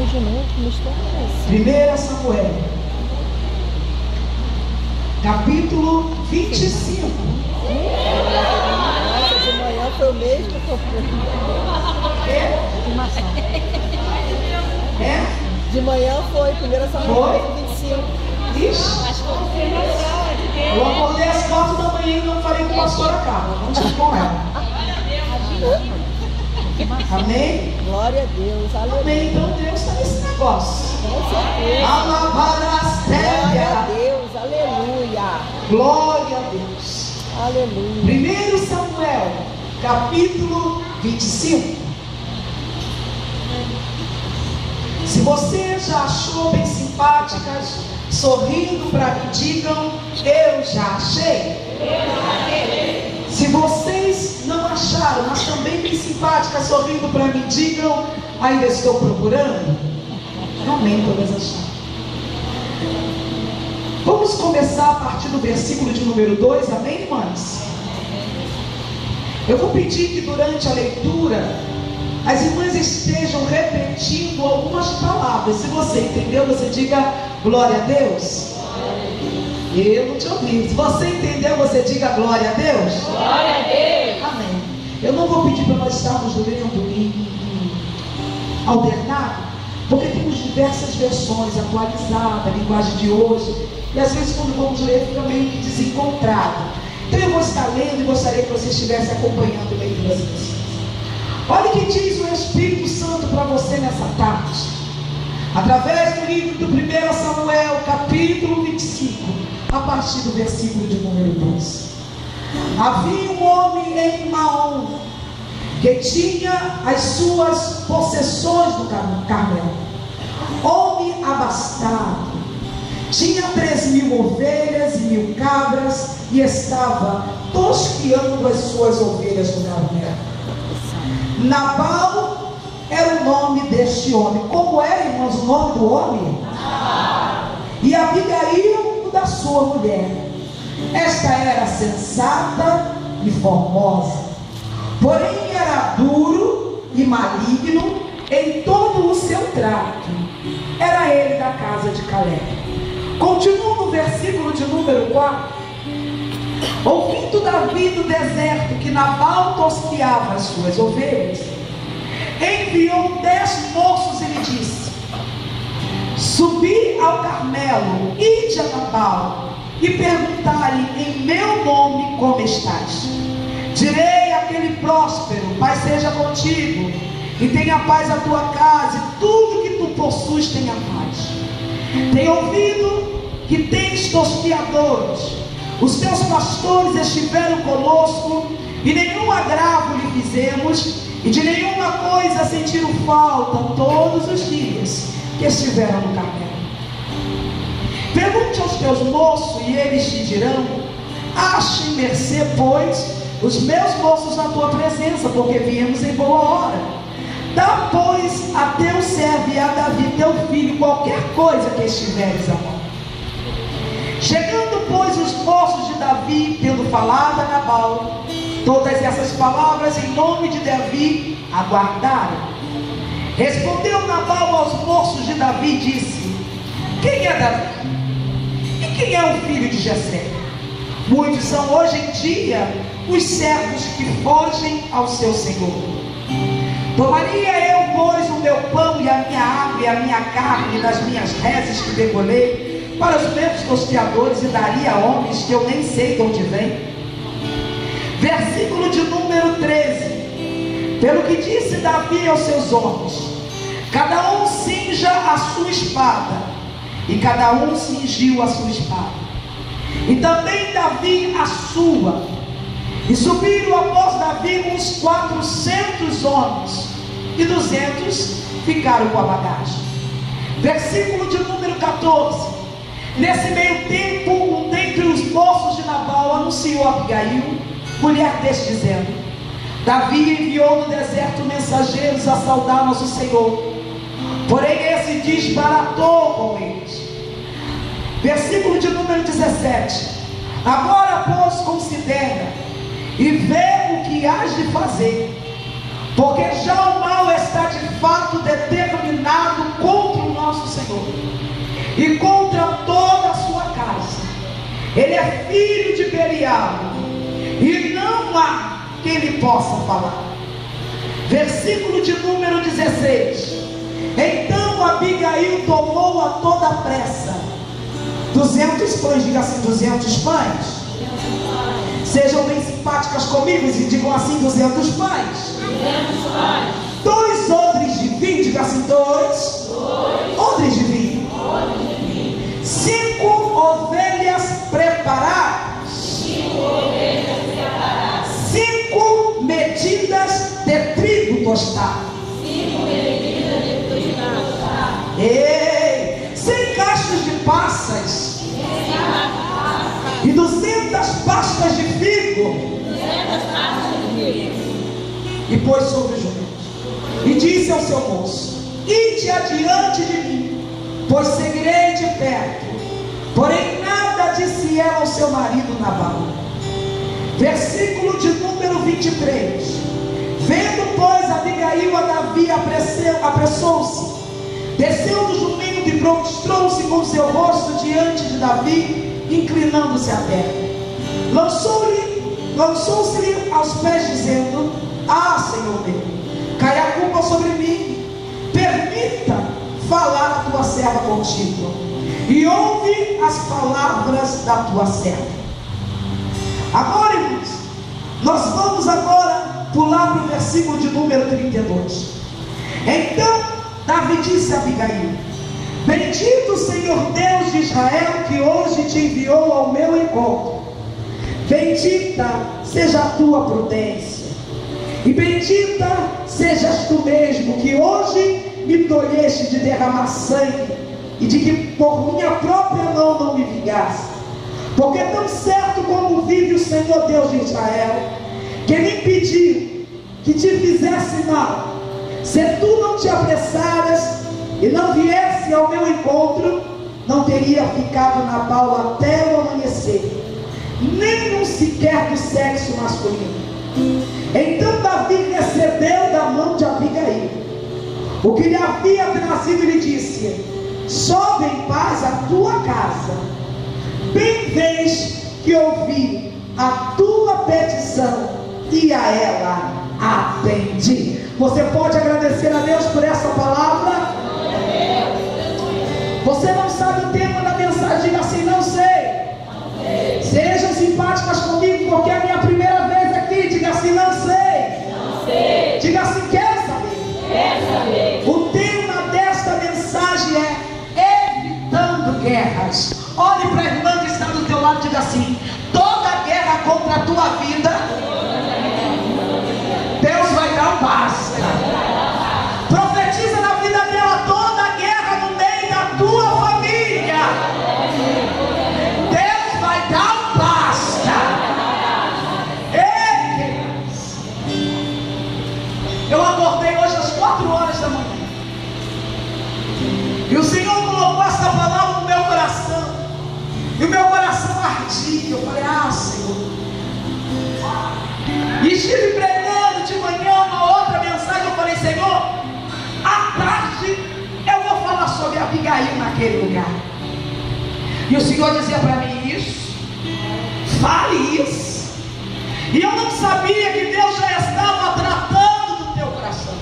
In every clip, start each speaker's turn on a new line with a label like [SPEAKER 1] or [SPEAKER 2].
[SPEAKER 1] de novo, mistério.
[SPEAKER 2] 1 Samuel, capítulo 25.
[SPEAKER 1] Nossa, de manhã foi o mesmo que eu fui. De manhã foi, 1 Samuel 25.
[SPEAKER 2] Isso. Eu acordei às 4 da manhã e não falei com a pastora Carla. Não tive com ela. Amém?
[SPEAKER 1] Glória a Deus, aleluia.
[SPEAKER 2] Amém. Então Deus está nesse negócio.
[SPEAKER 1] Com certeza. Glória a Deus, aleluia.
[SPEAKER 2] Glória a Deus.
[SPEAKER 1] Aleluia.
[SPEAKER 2] 1 Samuel, capítulo 25. Se você já achou bem simpáticas, sorrindo para mim, digam: eu já achei. Se vocês não acharam, mas também bem simpáticas, sorrindo para mim, digam: ainda estou procurando. Amém, todas acharam. Vamos começar a partir do versículo de número 2, amém, irmãs? Eu vou pedir que durante a leitura as irmãs estejam repetindo algumas palavras. Se você entendeu, você diga glória a Deus. Eu não te ouvi. Se você entendeu, você diga glória a Deus.
[SPEAKER 3] Glória a Deus.
[SPEAKER 2] Amém. Eu não vou pedir para nós estarmos lendo em alternado, porque temos diversas versões atualizadas, a linguagem de hoje, e às vezes quando vamos ler fica meio que desencontrado. Então eu vou estar lendo e gostaria que você estivesse acompanhando a leitura assim. Olha o que diz o Espírito Santo para você nessa tarde, através do livro do 1 Samuel, capítulo 25, a partir do versículo de número 2. Havia um homem em Maom, que tinha as suas possessões no Carmelo, homem abastado, tinha 3.000 ovelhas e 1.000 cabras, e estava tosqueando as suas ovelhas no Carmelo. Nabal era o nome deste homem. Como era, irmãos, o nome do homem? E Abigail, o da sua mulher. Esta era sensata e formosa, porém era duro e maligno em todo o seu trato. Era ele da casa de Caleb. Continua no versículo de número 4. Ouvindo Davi do deserto que Nabal tosqueava as suas ovelhas, enviou 10 moços e lhe disse: subi ao Carmelo, ide a Nabal e perguntai-lhe em meu nome como estás. Direi àquele próspero: paz seja contigo, e tenha paz a tua casa, e tudo que tu possuis tenha paz. Tenho ouvido que tens tosqueadores, os teus pastores estiveram conosco, e nenhum agravo lhe fizemos, e de nenhuma coisa sentiram falta todos os dias que estiveram no Carmelo. Pergunte aos teus moços, e eles te dirão: ache mercê, pois, os meus moços na tua presença, porque viemos em boa hora. Dá, pois, a teu servo e a Davi teu filho qualquer coisa que estiveres a mão. Chegando, pois, os moços de Davi, tendo falado a Nabal todas essas palavras em nome de Davi, aguardaram. Respondeu Nabal aos moços de Davi e disse: quem é Davi? E quem é o filho de Jessé? Muitos são hoje em dia os servos que fogem ao seu senhor. Tomaria eu, pois, o meu pão e a minha água e a minha carne das minhas reses que degolei para os meus tosqueadores e daria a homens que eu nem sei de onde vem? Versículo de número 13. Pelo que disse Davi aos seus homens: cada um cinja a sua espada. E cada um cingiu a sua espada, e também Davi a sua. E subiram após Davi uns 400 homens, e 200 ficaram com a bagagem. Versículo de número 14. Nesse meio tempo, um dentre os moços de Nabal anunciou a Abigail, mulher deste, dizendo: Davi enviou no deserto mensageiros a saudar nosso Senhor, porém esse desbaratou com eles. Versículo de número 17. Agora, pois, considera e vê o que hás de fazer, porque já o mal está de fato determinado contra e contra toda a sua casa. Ele é filho de Belial, e não há quem lhe possa falar. Versículo de número 16. Então Abigail tomou a toda pressa 200 pães, diga assim, 200 pães. Sejam bem simpáticas comigo e digam assim, 200 pães. 2 odres de vinho, diga assim, 2 odres de vinho. 5 ovelhas preparadas. 5 medidas de trigo tostado. 100 caixas de passas. E 200 pastas de figo. E pôs sobre os jumentos. E disse ao seu moço: ide adiante de mim, pois seguirei de perto. Porém nada disse ela ao seu marido Nabal. Versículo de número 23. Vendo, pois, Abigail a Davi, apressou-se, desceu do jumento e prostrou-se com seu rosto diante de Davi, inclinando-se à terra. Lançou-se-lhe aos pés, dizendo: ah, Senhor meu, cai a culpa sobre mim, permita falar a tua serva contigo, e ouve as palavras da tua serva. Agora, irmãos, nós vamos agora pular para o versículo de número 32. Então Davi disse a Abigail: bendito o Senhor Deus de Israel, que hoje te enviou ao meu encontro. Bendita seja a tua prudência, e bendita sejas tu mesmo, que hoje me tolheste de derramar sangue, e de que por minha própria mão não me vingasse. Porque tão certo como vive o Senhor Deus de Israel, que me impediu que te fizesse mal, se tu não te apressaras e não viesse ao meu encontro, não teria ficado Nabal até o amanhecer, nem um sequer do sexo masculino. Então Davi recebeu da mão de Abigail o que lhe havia trazido e lhe disse: sobe em paz a tua casa, bem vês que ouvi a tua petição e a ela atendi. Você pode agradecer a Deus por essa palavra? Você não sabe o tema da mensagem, diga assim: não sei. Sejam simpáticas comigo, porque é a minha primeira vez aqui. Diga assim: não sei. Diga assim: quer saber? O tema desta mensagem é evitando guerras. Olhe para a irmã que está do teu lado e diga assim: toda guerra contra a tua vida, Deus vai dar um basta. Profetiza na vida dela: toda guerra no meio da tua família, Deus vai dar um basta. Ei, eu acordei hoje às 4 horas da manhã, e o Senhor colocou essa palavra no meu coração, e o meu coração ardia. Eu falei: ah, Senhor. E estive pregando de manhã uma outra mensagem. Eu falei: Senhor, à tarde eu vou falar sobre Abigail naquele lugar. E o Senhor dizia para mim: isso, fale isso. E eu não sabia que Deus já estava tratando do teu coração.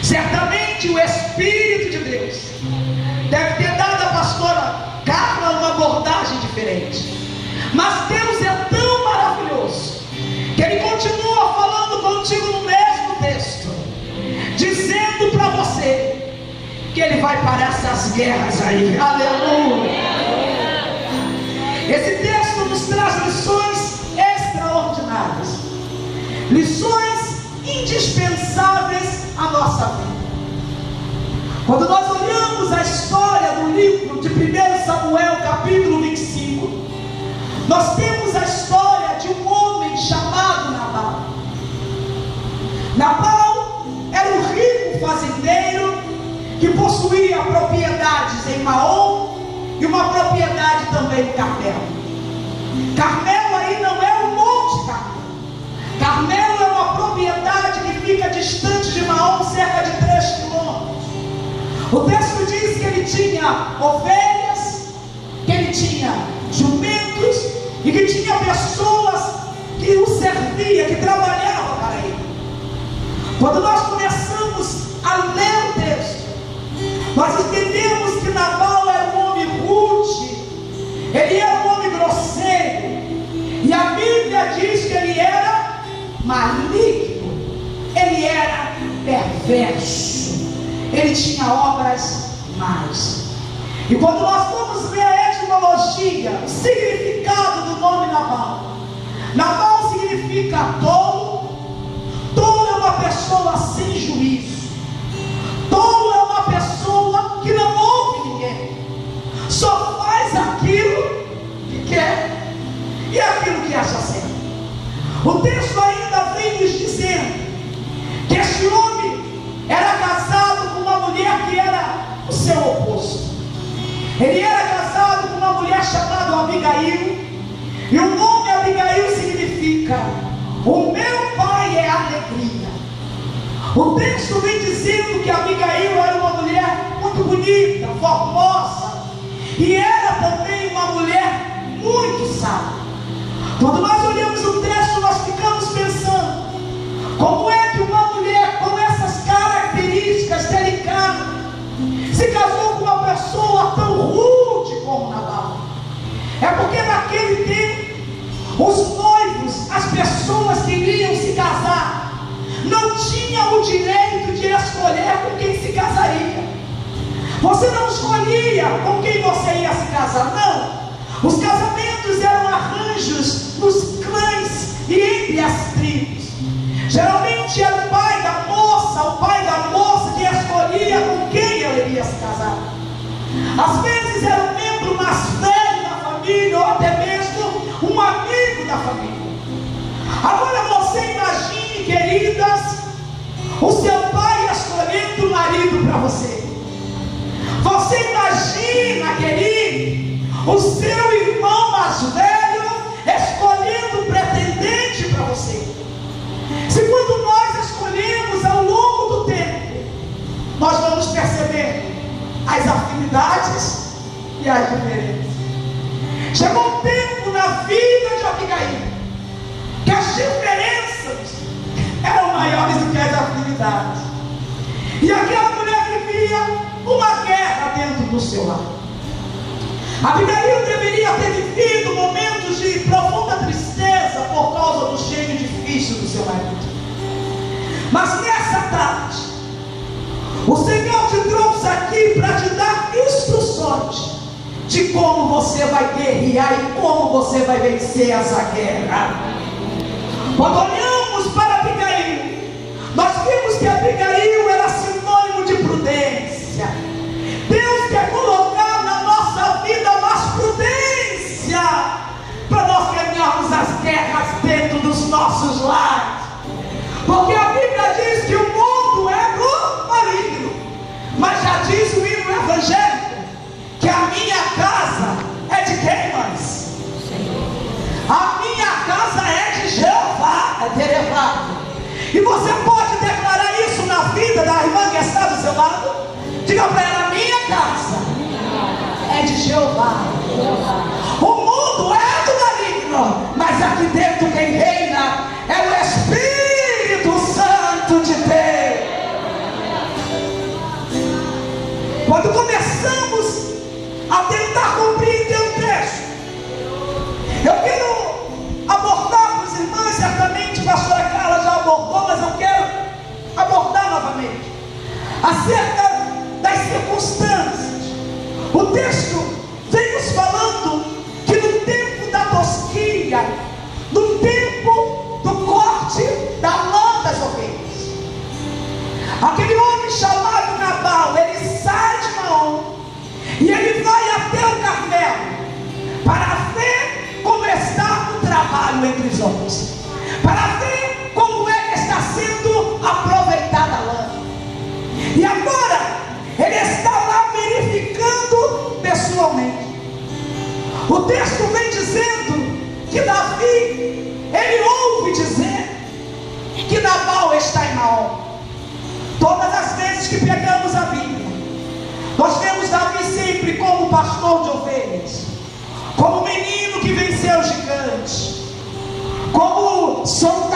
[SPEAKER 2] Certamente o Espírito de Deus deve ter dado à pastora Carla uma abordagem diferente, mas Deus é tão maravilhoso que Ele continua falando contigo no mesmo texto, dizendo para você que Ele vai parar essas guerras aí. Aleluia! Esse texto nos traz lições extraordinárias, lições indispensáveis à nossa vida. Quando nós olhamos a história do livro de 1 Samuel, capítulo 25, nós temos a história de um homem chamado Nabal. Nabal era um rico fazendeiro que possuía propriedades em Maom e uma propriedade também em Carmel. Carmel aí não é o Monte Carmel. Carmel é uma propriedade que fica distante de Maom cerca de 3 quilômetros. O texto diz que ele tinha tinha ovelhas, que ele tinha jumentos e que tinha pessoas que o serviam, que trabalhavam para ele. Quando nós começamos a ler o texto, nós entendemos que Nabal era um homem rude, ele era um homem grosseiro, e a Bíblia diz que ele era maligno, ele era perverso, ele tinha obras más. E quando nós vamos ver a etimologia, o significado do nome Nabal, Nabal significa tolo. Tolo é uma pessoa sem juízo, tolo é uma pessoa que não ouve ninguém, só faz aquilo que quer e aquilo que acha certo. O texto ainda vem nos dizendo que este homem era casado com uma mulher que era o seu oposto. Ele era casado com uma mulher chamada Abigail, e o nome Abigail significa: o meu pai é alegria. O texto vem dizendo que Abigail era uma mulher muito bonita, formosa, e era também uma mulher muito sábia. Quando nós olhamos o texto, nós ficamos pensando: como é que uma mulher com essas características delicadas se casou com uma pessoa tão rude como Nabal? É porque naquele tempo, os noivos, as pessoas que iriam se casar, não tinham o direito de escolher com quem se casaria. Você não escolhia com quem você ia se casar, não. Os casamentos eram arranjos nos clãs e entre as tribos. Geralmente era o pai da moça que escolhia com quem ela iria se casar. Às vezes era um membro mais velho da família, ou até mesmo um amigo da família. Agora você imagine, queridas, o seu pai escolhendo um marido para você. Você imagina, querido, o seu irmão mais velho escolhendo um pretendente para você. Se quando nós escolhemos ao longo do tempo, nós vamos perceber as afinidades e as diferenças. Chegou um tempo na vida de Abigail que as diferenças eram maiores do que as afinidades, e aquela mulher vivia uma guerra dentro do seu lar. Abigail deveria ter vivido momentos de profunda tristeza por causa do cheiro difícil do seu marido. Mas nessa tarde, o Senhor te trouxe aqui para te dar instruções de como você vai guerrear e como você vai vencer essa guerra. Quando olhamos para Abigail, nós vimos que Abigail era sinônimo de prudência. Deus quer colocar na nossa vida mais prudência para nós ganharmos as guerras dentro dos nossos lares. Porque a Bíblia diz que o mundo é do maligno, mas já diz o hino evangélico que a minha casa é de quem, mães? A minha casa é de Jeová, é derivado. E você pode declarar isso na vida da irmã que está do seu lado? Diga para ela: a minha casa é de Jeová. O mundo é do maligno, mas aqui dentro quem reina é o Espírito Santo de Deus. Quando começamos a tentar compreender o texto, eu quero abordar para os irmãos, certamente a pastora Carla já abordou, mas eu quero abordar novamente acerca das circunstâncias. O texto vem nos falando que no tempo da tosquia, no tempo do corte da lã das ovelhas, aquele homem chamado Nabal, ele sai de Maom e ele vai até o Carmelo para ver como está o trabalho entre os homens, para ver como é que está sendo aproveitada a lã. E agora ele está lá verificando pessoalmente. O texto vem dizendo que Davi, ele ouve dizer que Nabal está em Maom. Todas as vezes que pegamos a Bíblia, nós vemos Davi sempre seu gigante, como são